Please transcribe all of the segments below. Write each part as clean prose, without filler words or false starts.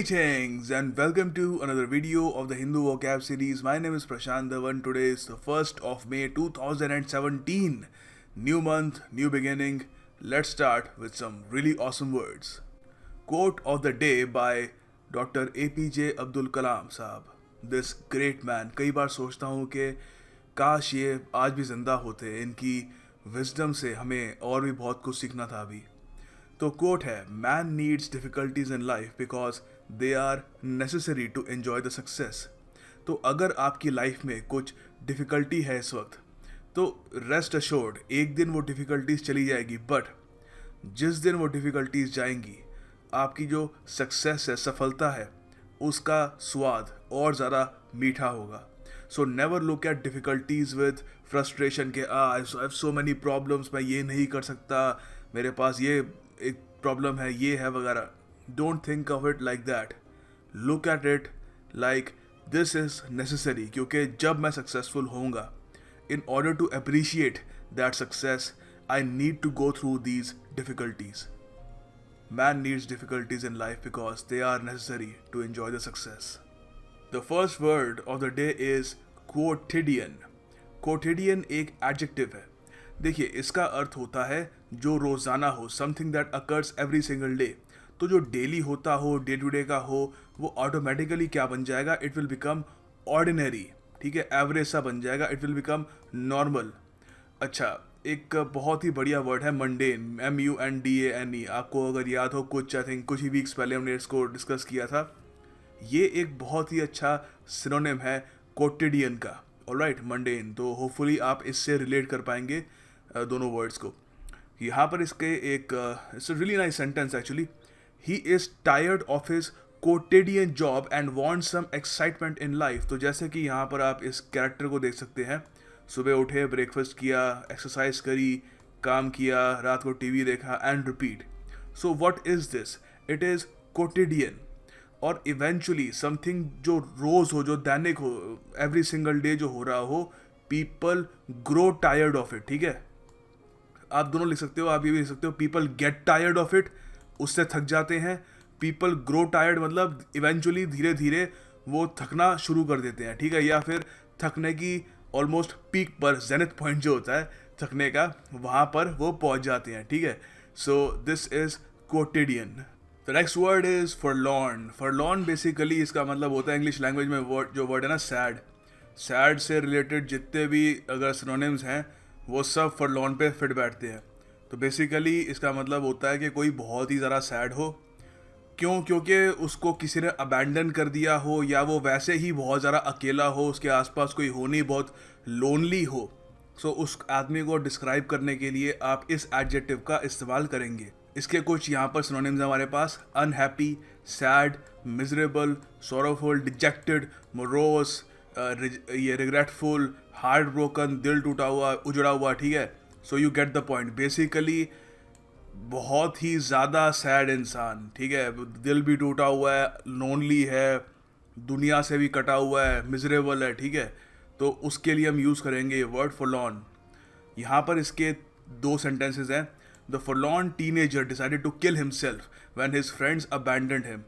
Greetings and welcome to another video of the Hindu Vocab series. My name is Prashant Dhawan. Today is the 1st of May 2017. New month, new beginning. Let's start with some really awesome words. Quote of the day by Dr. APJ Abdul Kalam साहब. This great man. कई बार सोचता हूँ कि काश ये आज भी ज़िंदा होते. इनकी विजडम से हमें और भी बहुत कुछ सीखना था अभी. तो कोट है, man needs difficulties in life because they are necessary to enjoy the success. तो अगर आपकी लाइफ में कुछ डिफ़िकल्टी है इस वक्त, तो रेस्ट अश्योर्ड एक दिन वो डिफ़िकल्टीज चली जाएगी, बट जिस दिन वो डिफ़िकल्टीज जाएंगी आपकी जो सक्सेस है, सफलता है, उसका स्वाद और ज़्यादा मीठा होगा. So never look at difficulties with frustration के I have so many problems, मैं ये नहीं कर सकता, मेरे पास ये एक प्रॉब्लम है, ये है वगैरह. Don't think of it like that. Look at it like this is necessary, क्योंकि जब मैं सक्सेसफुल होऊंगा, in order to appreciate that success I need to go through these difficulties. Man needs difficulties in life because they are necessary to enjoy the success. The first word of the day is quotidian. Quotidian एक adjective है. देखिए, इसका अर्थ होता है जो रोज़ाना हो, something that occurs every single day. तो जो डेली होता हो, डे टू डे का हो, वो ऑटोमेटिकली क्या बन जाएगा? It will become ordinary. ठीक है, एवरेज सा बन जाएगा. It will become normal. अच्छा, एक बहुत ही बढ़िया वर्ड है मंडेन, MUNDANE. आपको अगर याद हो, कुछ आई थिंक कुछ ही वीक्स पहले हमने इसको डिस्कस किया था. ये एक बहुत ही अच्छा सिनोनिम है कोटिडियन का. Alright, mundane. तो होपफुली आप इससे रिलेट कर पाएंगे दोनों वर्ड्स को. यहाँ पर इसके एक it's a really nice sentence actually. He is tired of his quotidian job and wants some excitement in life. तो जैसे कि यहाँ पर आप इस कैरेक्टर को देख सकते हैं. सुबह उठे, ब्रेकफास्ट किया, एक्सरसाइज करी, काम किया, रात को टीवी देखा and repeat. So what is this? It is quotidian. और इवेंचुअली समथिंग जो रोज़ हो, जो दैनिक हो, एवरी सिंगल डे जो हो रहा हो, people grow tired of it. ठीक है, आप दोनों लिख सकते हो, आप ये भी लिख सकते हो. People get tired of it, उससे थक जाते हैं. पीपल ग्रो टायर्ड मतलब इवेंचुअली धीरे धीरे वो थकना शुरू कर देते हैं. ठीक है, या फिर थकने की ऑलमोस्ट पीक पर, जेनिथ पॉइंट जो होता है थकने का, वहाँ पर वो पहुँच जाते हैं. ठीक है, so this is quotidian. The next word is forlorn. Forlorn basically इसका मतलब होता है इंग्लिश लैंग्वेज में वर्ड, जो वर्ड है ना, सैड. सैड से रिलेटेड जितने भी अगर सिनोनिम्स हैं वो सब फॉरलॉर्न पे फिट बैठते हैं. तो बेसिकली इसका मतलब होता है कि कोई बहुत ही ज़्यादा सैड हो. क्यों? क्योंकि उसको किसी ने अबैंडन कर दिया हो, या वो वैसे ही बहुत ज़्यादा अकेला हो, उसके आसपास कोई हो नहीं, बहुत लोनली हो. सो उस आदमी को डिस्क्राइब करने के लिए आप इस एडजेक्टिव का इस्तेमाल करेंगे. इसके कुछ यहाँ पर सिनोनिम्स हमारे पास: unhappy, sad, miserable, sorrowful, dejected, morose, ये रिग्रेटफुल, हार्ट ब्रोकन, दिल टूटा हुआ, उजड़ा हुआ. ठीक है, so you get the point. Basically बहुत ही ज़्यादा सैड इंसान. ठीक है, दिल भी टूटा हुआ है, लोनली है, दुनिया से भी कटा हुआ है, मिजरेबल है. ठीक है, तो उसके लिए हम यूज़ करेंगे ये वर्ड फॉरलॉर्न. यहाँ पर इसके दो सेंटेंसेस हैं. The forlorn teenager decided to kill himself when his friends abandoned him.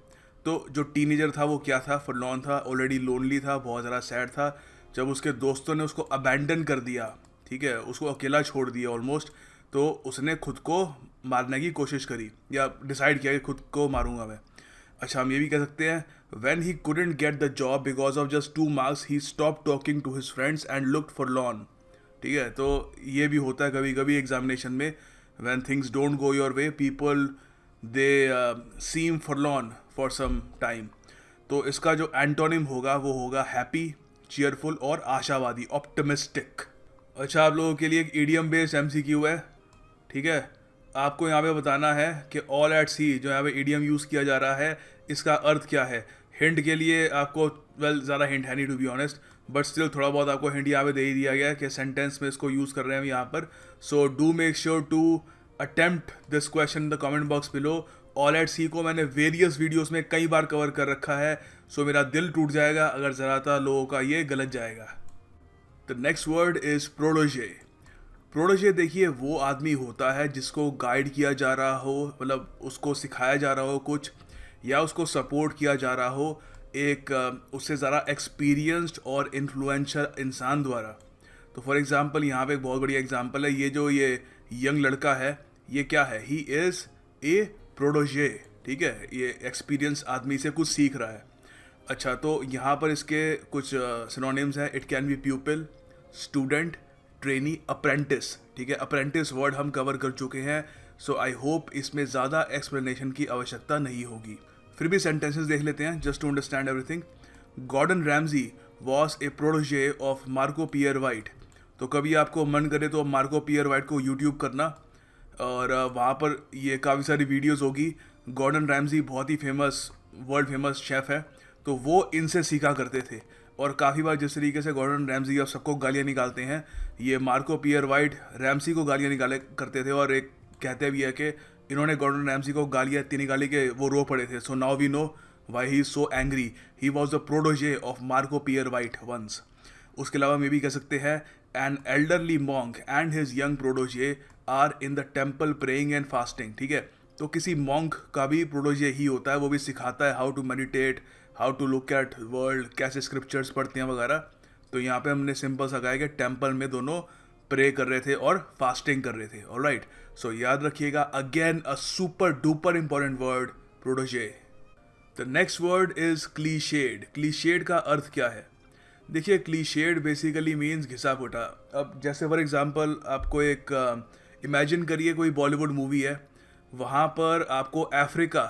तो जो टीनेजर था वो क्या था? फॉरलॉर्न था, ऑलरेडी लोनली था, बहुत ज़्यादा सैड था. जब उसके दोस्तों ने उसको अबैंडन कर दिया, ठीक है, उसको अकेला छोड़ दिया ऑलमोस्ट, तो उसने खुद को मारने की कोशिश करी, या डिसाइड किया कि खुद को मारूंगा मैं. अच्छा, हम ये भी कह सकते हैं, when he couldn't get the job because of just 2 marks he stop talking to his friends and looked forlorn. ठीक है, तो ये भी होता है कभी कभी एग्जामिनेशन में. When things don't go your way, people they seem forlorn for some time. तो इसका जो एंटोनिम होगा वो होगा हैप्पी, चीयरफुल और आशावादी, ऑप्टिमिस्टिक. अच्छा, आप लोगों के लिए एक ईडियम बेस्ड MCQ है. ठीक है, आपको यहाँ पे बताना है कि ऑल एट सी जो यहाँ पे ईडियम यूज़ किया जा रहा है, इसका अर्थ क्या है. हिंट के लिए आपको, वेल ज़्यादा हिंट है नहीं to be honest, but still थोड़ा बहुत आपको हिंट यहाँ पे दे ही दिया गया है कि सेंटेंस में इसको यूज़ कर रहे हैं हम यहाँ पर. So do make sure to attempt this question in the comment box below. All at sea को मैंने वेरियस वीडियोस में कई बार कवर कर रखा है, सो मेरा दिल टूट जाएगा अगर ज़्यादातर लोगों का ये गलत जाएगा. The next word is protégé. Protégé देखिए वो आदमी होता है जिसको गाइड किया जा रहा हो, मतलब उसको सिखाया जा रहा हो कुछ, या उसको सपोर्ट किया जा रहा हो एक उससे ज़्यादा एक्सपीरियंस्ड और इन्फ्लुएंशियल इंसान द्वारा। तो फॉर एग्जांपल यहाँ पे एक बहुत बढ़िया एग्जांपल है, ये जो ये यंग लड़का है, ये क्या है, ही इज़ ए प्रोडोजे, ठीक है, ये एक्सपीरियंस आदमी से कुछ सीख रहा है। अच्छा, तो यहाँ पर इसके कुछ सिनोनिम्स हैं। It can be प्यूपिल, student, trainee, apprentice, ठीक है। अप्रेंटिस वर्ड हम कवर कर चुके हैं, सो आई होप इसमें ज़्यादा एक्सप्लेनेशन की आवश्यकता नहीं होगी। फिर भी सेंटेंसेस देख लेते हैं just to understand everything. Gordon Ramsay was a protégé of Marco Pierre White. तो कभी आपको मन करे तो मार्को पियर वाइट को यूट्यूब करना, और वहाँ पर ये काफ़ी सारी वीडियोस होगी। गॉर्डन रैमजी बहुत ही फेमस, वर्ल्ड फेमस शेफ़ है, तो वो इनसे सीखा करते थे। और काफ़ी बार जिस तरीके से गॉर्डन रैमजी अब सबको गालियाँ निकालते हैं, ये मार्को पियर वाइट रैमसी को गालियाँ निकाले करते थे, और एक कहते भी है कि इन्होंने गॉर्डन रैमसी को गालियाँ इतनी निकाली कि वो रो पड़े थे। So now we know why he is so angry, he was the protégé of Marco Pierre White once. उसके अलावा मे भी कह सकते हैं an elderly monk and his young protégé are in the temple praying and fasting, ठीक है। तो किसी मॉन्क का भी प्रोडोजे ही होता है, वो भी सिखाता है how to meditate, how to look at world, कैसे स्क्रिप्चर्स पढ़ते हैं वगैरह। तो यहाँ पे हमने सिंपल सा कहा है कि टेम्पल में दोनों प्रे कर रहे थे और फास्टिंग कर रहे थे। ऑलराइट, सो याद रखिएगा, again a super duper important word, protégé. The next word is clichéd. Clichéd का अर्थ क्या है? देखिए, क्लीशेड बेसिकली मीन्स घिसा फुटा। अब जैसे फॉर एग्जांपल आपको एक इमेजिन करिए कोई बॉलीवुड मूवी है, वहाँ पर आपको अफ्रीका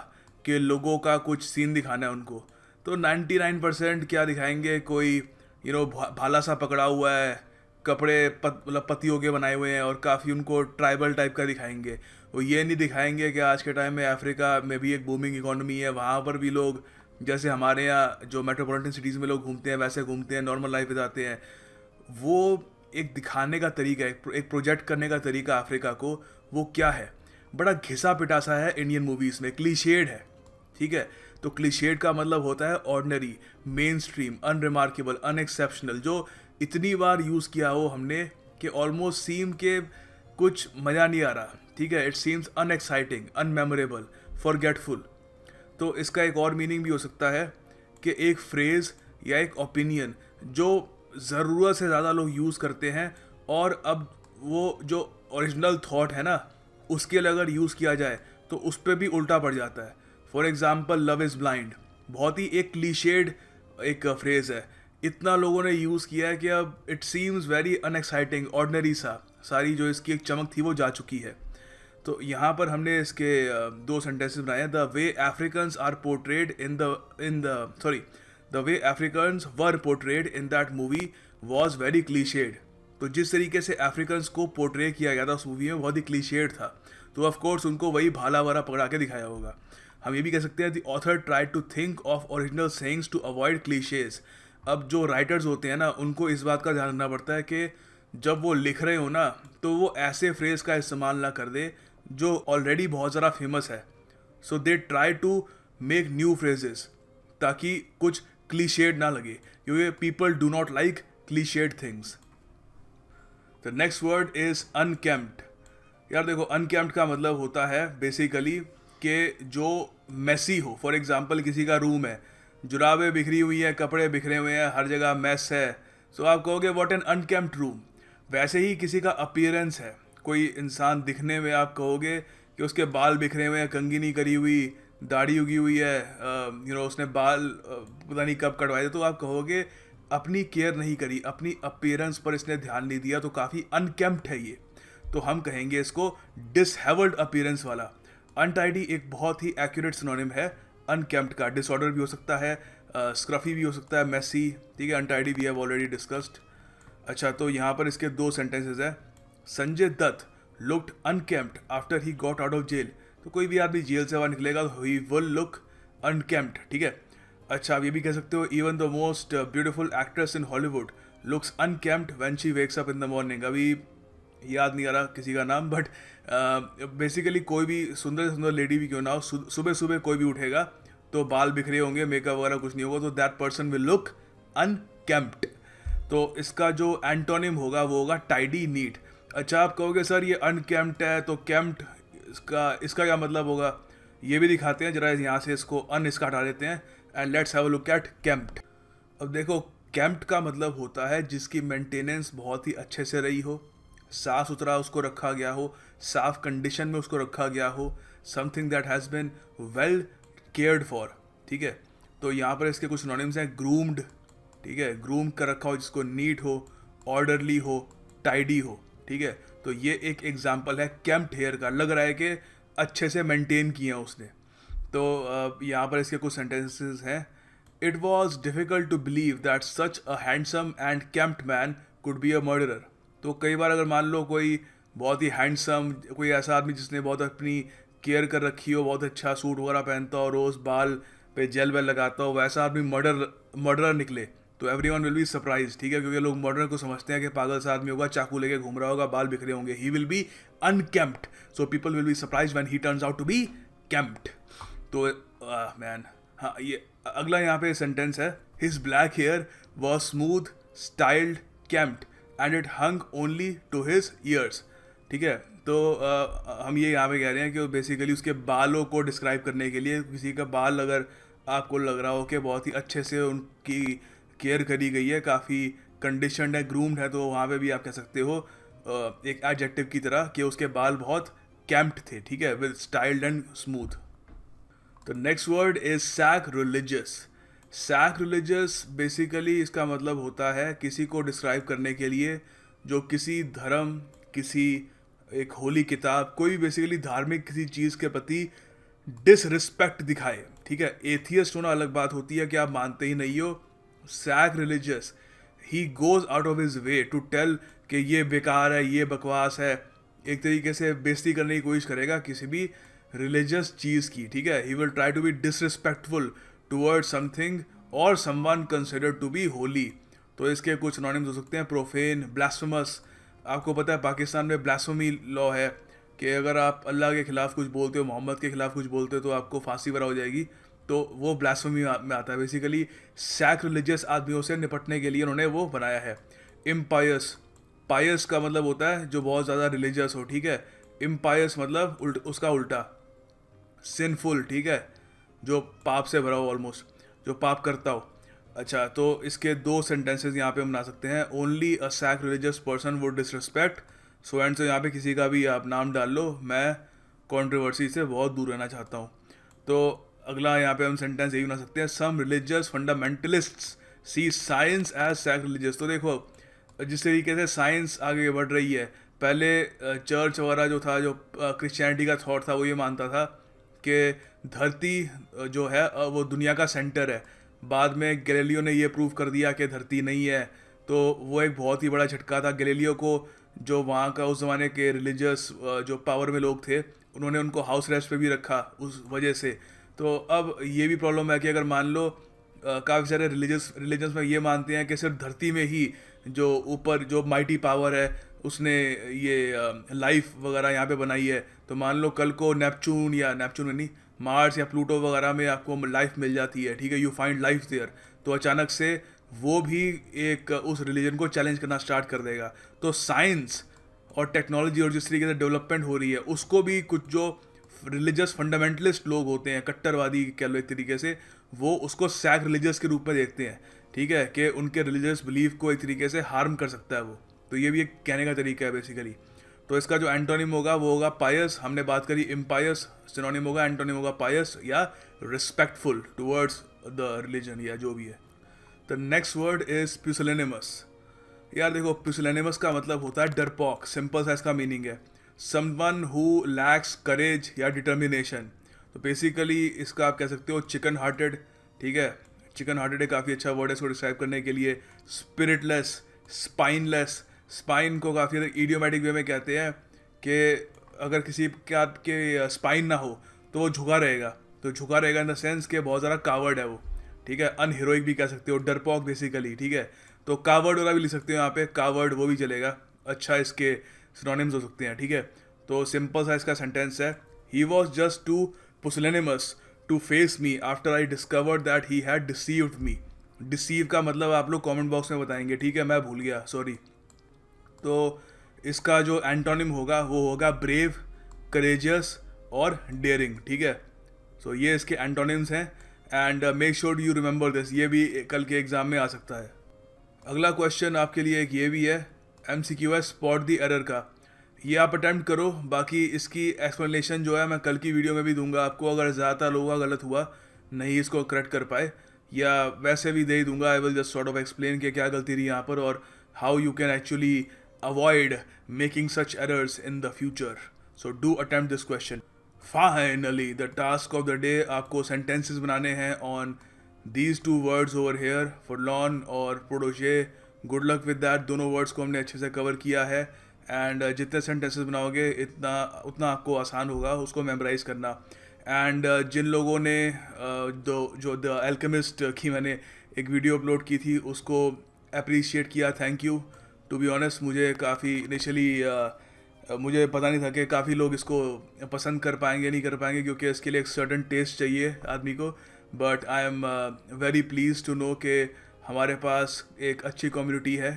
के लोगों का कुछ सीन दिखाना है उनको, तो 99% क्या दिखाएंगे, कोई भाला सा पकड़ा हुआ है, कपड़े मतलब पतियों के बनाए हुए हैं, और काफ़ी उनको ट्राइबल टाइप का दिखाएंगे। वो ये नहीं दिखाएंगे कि आज के टाइम में अफ्रीका में भी एक बूमिंग इकोनॉमी है, वहाँ पर भी लोग जैसे हमारे यहाँ जो मेट्रोपॉलिटन सिटीज़ में लोग घूमते हैं वैसे घूमते हैं, नॉर्मल लाइफ बिताते हैं। वो एक दिखाने का तरीका है, एक प्रोजेक्ट करने का तरीका अफ्रीका को, वो क्या है, बड़ा घिसा पिटा सा है इंडियन मूवीज़ में, क्लीशेड है, ठीक है। तो क्लीशेड का मतलब होता है ordinary, main stream, unremarkable, unexceptional, जो इतनी बार यूज़ किया हो हमने कि ऑलमोस्ट सीम के कुछ मज़ा नहीं आ रहा, ठीक है। It seems unexciting, unmemorable, forgetful. तो इसका एक और मीनिंग भी हो सकता है कि एक फ्रेज़ या एक ओपिनियन जो ज़रूरत से ज़्यादा लोग यूज़ करते हैं, और अब वो जो ओरिजिनल थॉट है ना, उसके लिए अगर यूज़ किया जाए तो उस पर भी उल्टा पड़ जाता है। For example, love is blind, बहुत ही एक क्लीशेड एक फ्रेज़ है, इतना लोगों ने यूज़ किया है कि अब इट सीम्स वेरी अनएक्साइटिंग, ऑर्डिनरी सा, सारी जो इसकी एक चमक थी वो जा चुकी है। तो यहाँ पर हमने इसके दो सेंटेंसेस बनाए हैं। The way Africans are portrayed the way Africans were portrayed in that movie was very cliched. तो जिस तरीके से अफ्रीकन्स को पोर्ट्रे किया गया था उस मूवी में बहुत ही क्लीशेड था, तो ऑफ कोर्स उनको वही भाला वाला पकड़ा के दिखाया होगा। हम ये भी कह सकते हैं the author tried to think of original sayings to avoid cliches. अब जो राइटर्स होते हैं ना, उनको इस बात का ध्यान रखना पड़ता है कि जब वो लिख रहे हो ना, तो वो ऐसे फ्रेज़ का इस्तेमाल ना कर दे जो ऑलरेडी बहुत ज़्यादा फेमस है। So they try to make new phrases ताकि कुछ क्लीशेड ना लगे, क्योंकि people do not like clichéd things. The next word is unkempt. यार देखो, अनकेम्प्ड का मतलब होता है बेसिकली कि जो मेसी हो। फॉर एग्जाम्पल, किसी का रूम है, जुराबें बिखरी हुई हैं, कपड़े बिखरे हुए हैं, हर जगह मेस है, सो आप कहोगे व्हाट एन अनकेम्प्ड रूम। वैसे ही किसी का अपीयरेंस है, कोई इंसान दिखने में आप कहोगे कि उसके बाल बिखरे हुए हैं, कंघी नहीं करी हुई, दाढ़ी उगी हुई है, उसने बाल पता नहीं कब कटवाए थे, तो आप कहोगे अपनी केयर नहीं करी, अपनी अपीयरेंस पर इसने ध्यान नहीं दिया, तो काफ़ी अनकेम्प्ड है ये। तो हम कहेंगे इसको डिसहेवल्ड अपीयरेंस वाला। अनटाइडी एक बहुत ही एक्यूरेट सिनोनिम है अनकेम्प्ड का। डिसऑर्डर भी हो सकता है, स्क्रफी भी हो सकता है, मेसी, ठीक है। Untidy we have already discussed. अच्छा, तो यहाँ पर इसके दो सेंटेंसेस है। Sanjay Dutt looked unkempt after he got out of jail. तो कोई भी आदमी जेल से बाहर निकलेगा तो ही विल लुक अनकेम्प्ड, ठीक है। अच्छा, आप ये भी कह सकते हो even the most beautiful actress in Hollywood looks unkempt when she wakes up in the morning. अभी याद नहीं आ रहा किसी का नाम, बट बेसिकली कोई भी सुंदर से सुंदर लेडी भी क्यों ना हो, सुबह सुबह कोई भी उठेगा तो बाल बिखरे होंगे, मेकअप वगैरह कुछ नहीं होगा, तो दैट पर्सन विल लुक अनकेम्प्ड। तो इसका जो एंटोनिम होगा वो होगा टाइडी, नीट। अच्छा, आप कहोगे सर ये अनकेम्प्ड है तो केम्प्ड इसका क्या मतलब होगा? ये भी दिखाते हैं, जरा यहाँ से इसको इसका हटा देते हैं and let's have a look at kempt. अब देखो केम्प्ट का मतलब होता है जिसकी मेंटेनेंस बहुत ही अच्छे से रही हो, साफ सुथरा उसको रखा गया हो, साफ कंडीशन में उसको रखा गया हो, something that has been well cared for. ठीक है, तो यहाँ पर इसके कुछ सिनोनिम्स हैं। ग्रूम्ड, ठीक है, ग्रूम कर रखा हो जिसको नीट हो, ऑर्डरली हो, टाइडी हो। ठीक है, तो ये एक एग्जाम्पल है केम्प्ट हेयर का, लग रहा है कि अच्छे से मेंटेन किया उसने। तो यहाँ पर इसके कुछ सेंटेंसेस हैं। It was difficult to believe that such a handsome and kempt man could be a murderer. तो कई बार अगर मान लो कोई बहुत ही हैंडसम, कोई ऐसा आदमी जिसने बहुत अपनी केयर कर रखी हो, बहुत अच्छा सूट वगैरह पहनता हो, रोज़ बाल पे जेल वेल लगाता हो, वैसा आदमी मर्डरर निकले तो एवरीवन विल बी सरप्राइज। ठीक है, क्योंकि लोग मर्डरर को समझते हैं कि पागल सा आदमी होगा, चाकू लेके घूम रहा होगा, बाल बिखरे होंगे। He will be unkempt, so people will be surprised when he turns out to be kempt. तो मैन, हाँ, ये अगला यहाँ पे सेंटेंस है। His black hair was smooth styled kempt and it hung only to his ears. ठीक है, तो हम ये यहाँ पे कह रहे हैं कि बेसिकली उसके बालों को डिस्क्राइब करने के लिए, किसी का बाल अगर आपको लग रहा हो कि बहुत ही अच्छे से उनकी केयर करी गई है, काफ़ी कंडीशनड है, ग्रूम्ड है, तो वहाँ पे भी आप कह सकते हो एक एडजेक्टिव की तरह कि उसके बाल बहुत कैम्प्ड थे। ठीक है, विद स्टाइल्ड एंड स्मूथ। तो नेक्स्ट वर्ड इज सैक्रिलिजियस। सैक्रिलिजियस बेसिकली इसका मतलब होता है किसी को डिस्क्राइब करने के लिए जो किसी धर्म, किसी एक होली किताब, कोई भी बेसिकली धार्मिक किसी चीज़ के प्रति डिसरिस्पेक्ट दिखाए। ठीक है, एथियस्ट होना अलग बात होती है कि आप मानते ही नहीं हो। Sacrilegious, he goes out of his way to tell कि ये बेकार है, ये बकवास है, एक तरीके से बेइज्जती करने की कोशिश करेगा किसी भी रिलीजियस चीज़ की। ठीक है, he will try to be disrespectful toward something और someone considered to be holy. तो इसके कुछ सिनोनिम्स हो सकते हैं। Profane, blasphemous. आपको पता है पाकिस्तान में ब्लास्फेमी लॉ है कि अगर आप अल्लाह के खिलाफ कुछ बोलते हो, मोहम्मद के खिलाफ कुछ बोलते हो, तो आपको फांसी वगैरह हो जाएगी। तो वो ब्लास्फेमी में आता है। बेसिकली सैक्रिलिजियस आदमियों से निपटने के लिए उन्होंने वो बनाया है। इम्पायस, पायस का मतलब होता है जो बहुत ज़्यादा रिलीजियस हो। ठीक है, इम्पायस मतलब उसका उल्टा, सिनफुल। ठीक है, जो पाप से भरा हो, ऑलमोस्ट जो पाप करता हो। अच्छा, तो इसके दो सेंटेंसेस यहाँ पे हम बना सकते हैं। Only a sacrilegious person would disrespect, so and, so यहाँ पे किसी का भी आप नाम डाल लो, मैं कंट्रोवर्सी से बहुत दूर रहना चाहता हूँ। तो अगला यहाँ पे हम सेंटेंस यही बना सकते हैं। सम रिलीजियस फंडामेंटलिस्ट्स सी साइंस एज सैक्रिलिजियस। तो देखो जिस तरीके से साइंस आगे बढ़ रही है, पहले चर्च वगैरह जो था, जो क्रिश्चियनिटी का थॉट था, वो ये मानता था कि धरती जो है वो दुनिया का सेंटर है। बाद में गैलीलियो ने ये प्रूव कर दिया कि धरती नहीं है। तो वो एक बहुत ही बड़ा झटका था गैलीलियो को, जो वहाँ का उस ज़माने के रिलीजियस जो पावर में लोग थे, उन्होंने उनको हाउस अरेस्ट पे भी रखा उस वजह से। तो अब ये भी प्रॉब्लम है कि अगर मान लो काफ़ी सारे रिलीजन्स में ये मानते हैं कि सिर्फ धरती में ही जो ऊपर जो माइटी पावर है उसने ये लाइफ वगैरह यहाँ पे बनाई है। तो मान लो कल को नेपच्यून में नहीं, मार्स या प्लूटो वगैरह में आपको लाइफ मिल जाती है। ठीक है, यू फाइंड लाइफ देयर, तो अचानक से वो भी एक उस रिलीजन को चैलेंज करना स्टार्ट कर देगा। तो साइंस और टेक्नोलॉजी और जिस तरीके से डेवलपमेंट हो रही है, उसको भी कुछ जो रिलीजियस फंडामेंटलिस्ट लोग होते हैं, कट्टरवादी कह लो एक तरीके से, वो उसको सैक रिलीजियस के रूप में देखते हैं। ठीक है, कि उनके रिलीजियस बिलीफ को एक तरीके से हार्म कर सकता है वो। तो ये भी एक कहने का तरीका है बेसिकली। तो इसका जो एंटोनिम होगा वो होगा पायस। हमने बात करी इम्पायस, सिनोनिम होगा, एंटोनिम होगा पायस या रिस्पेक्टफुल टुवर्ड्स द रिलीजन या जो भी है। The next word is pusillanimous. यार देखो, पुसिलेनिमस का मतलब होता है डरपोक, सिंपल सा इसका मीनिंग है, समवन हु लैक्स करेज या डिटर्मिनेशन। तो बेसिकली इसका आप कह सकते हो चिकन हार्टेड। ठीक है, चिकन हार्टेड एक काफ़ी अच्छा वर्ड है इसको डिस्क्राइब करने के लिए। स्पिरिटलेस, स्पाइनलेस। स्पाइन को काफ़ी इडियोमैटिक वे में कहते हैं कि अगर किसी के स्पाइन ना हो तो वो झुका रहेगा। तो झुका रहेगा इन द सेंस कि बहुत ज़्यादा कावर्ड है वो। ठीक है, अनहीरोइक भी कह सकते हो, डरपॉक बेसिकली। ठीक है, तो कावर्ड वाला भी लिख सकते हो यहाँ पे, कावर्ड वो भी चलेगा। अच्छा, इसके सिनोनिम्स हो सकते हैं। ठीक है, तो सिंपल सा इसका सेंटेंस है, he was just too pusillanimous to face me after I discovered that he had deceived me. Deceive का मतलब आप लोग कमेंट बॉक्स में बताएंगे। ठीक है, मैं भूल गया, सॉरी। तो इसका जो एंटोनिम होगा वो होगा ब्रेव, करेजियस और डेयरिंग। ठीक है, सो ये इसके एंटोनिम्स हैं and make sure you remember this, ये भी कल के एग्जाम में आ सकता है। अगला क्वेश्चन आपके लिए एक ये भी है, MCQ है स्पॉट द एरर का। ये आप अटैम्प्ट करो, बाकी इसकी एक्सप्लेनेशन जो है मैं कल की वीडियो में भी दूंगा आपको, अगर ज़्यादा लोगों का गलत हुआ नहीं इसको करेक्ट कर पाए, या वैसे भी दे ही दूंगा। I will just sort of explain कि क्या गलती रही यहाँ पर और how you can actually avoid making such errors in the future. So do attempt this question. Finally the task of the day, आपको सेंटेंसेस बनाने हैं on these two words over here, forlorn और protégé. Good luck with that, दोनों words को हमने अच्छे से cover किया है एंड जितने सेंटेंसेस बनाओगे उतना आपको आसान होगा उसको मेमोराइज करना। एंड जिन लोगों ने जो द एल्केमिस्ट की मैंने एक वीडियो अपलोड की थी उसको अप्रिशिएट किया, thank you. To be honest मुझे काफ़ी इनिशियली मुझे पता नहीं था कि काफ़ी लोग इसको पसंद कर पाएंगे नहीं कर पाएंगे, क्योंकि इसके लिए एक सर्टन टेस्ट चाहिए आदमी को। But I am very please to know कि हमारे पास एक अच्छी कम्युनिटी है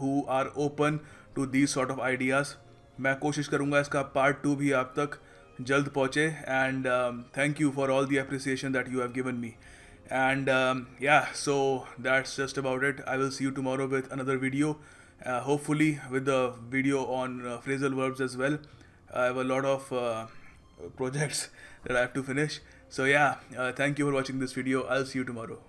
who are open to these sort of ideas. मैं कोशिश करूँगा इसका पार्ट 2 भी आप तक जल्द पहुँचे and thank you for all the appreciation that you have given me and yeah, so that's just about it. I will see you tomorrow with another video, hopefully with the video on phrasal verbs as well. I have a lot of projects that I have to finish. So yeah, thank you for watching this video. I'll see you tomorrow.